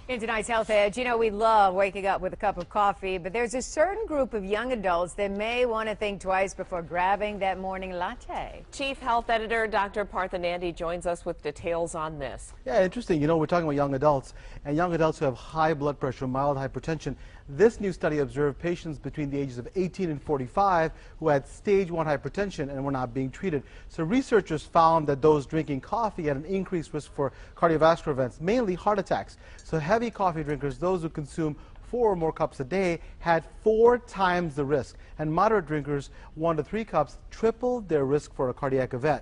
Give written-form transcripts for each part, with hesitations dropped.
In tonight's Health Edge, we love waking up with a cup of coffee, but there's a certain group of young adults that may want to think twice before grabbing that morning latte. Chief Health Editor Dr. Nandi joins us with details on this. Yeah, interesting. We're talking about young adults, and young adults who have high blood pressure, mild hypertension. This new study observed patients between the ages of 18 and 45 who had stage 1 hypertension and were not being treated. So researchers found that those drinking coffee had an increased risk for cardiovascular events, mainly heart attacks. So heavy coffee drinkers, those who consume 4 or more cups a day, had 4 times the risk. And moderate drinkers, 1 to 3 cups, tripled their risk for a cardiac event.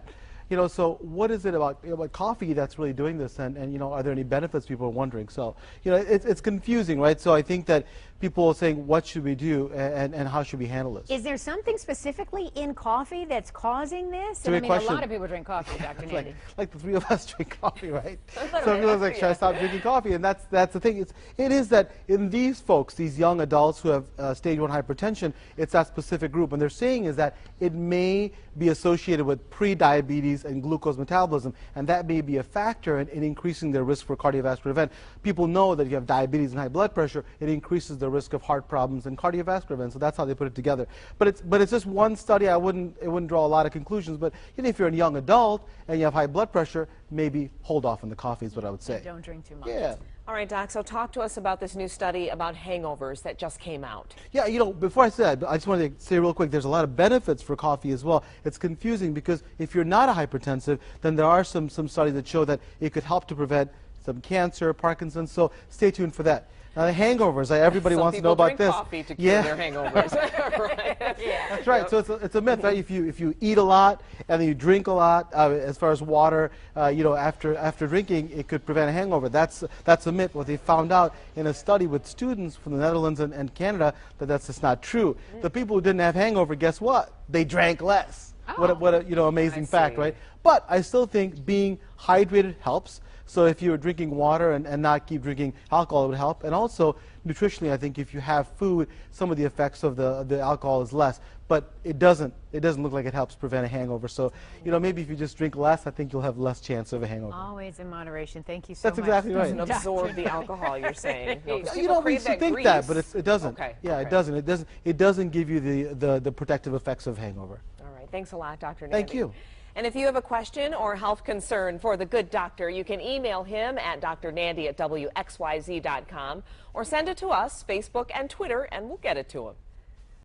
So what is it about coffee that's really doing this, and are there any benefits, people are wondering. So, it's confusing, right? So I think that people are saying, what should we do, and how should we handle this? Is there something specifically in coffee that's causing this? And a lot of people drink coffee, Dr. Nandi. like the 3 of us drink coffee, right? So people are like, should I stop drinking coffee? And that's the thing. It is that in these folks, these young adults who have stage 1 hypertension, it's that specific group. And they're saying is that it may be associated with pre-diabetes and glucose metabolism, and that may be a factor in increasing their risk for cardiovascular event. People know that if you have diabetes and high blood pressure, it increases the risk of heart problems and cardiovascular events. So that's how they put it together. But it's just one study. It wouldn't draw a lot of conclusions. But if you're a young adult and you have high blood pressure, maybe hold off on the coffee is what I would say. Don't drink too much. Yeah. All right, Doc, so talk to us about this new study about hangovers that just came out. Yeah, before I say that, I just wanted to say real quick, there's a lot of benefits for coffee as well. It's confusing because if you're not a hypertensive, then there are some studies that show that it could help to prevent some cancer, Parkinson's, so stay tuned for that. Now, the hangovers, everybody wants to know about this. Some people drink coffee to cure their hangovers. Right. Yeah. That's right. So it's a myth, right? If you eat a lot and then you drink a lot, as far as water, after drinking, it could prevent a hangover. That's a myth. What they found out in a study with students from the Netherlands and Canada, that's just not true. The people who didn't have hangover, guess what? They drank less. Oh. What a amazing fact, right? But I still think being hydrated helps. So if you're drinking water and not keep drinking alcohol, it would help. And also, nutritionally, I think if you have food, some of the effects of the alcohol is less. But it doesn't look like it helps prevent a hangover. So, maybe if you just drink less, I think you'll have less chance of a hangover. Always in moderation. Thank you so much. That's exactly right. It doesn't absorb the alcohol, you're saying. We think that, but it doesn't. Okay. Yeah, okay. It doesn't give you the protective effects of hangover. All right. Thanks a lot, Dr. Nandi. Thank you. And if you have a question or health concern for the good doctor, you can email him at drnandi@wxyz.com or send it to us, Facebook and Twitter, and we'll get it to him.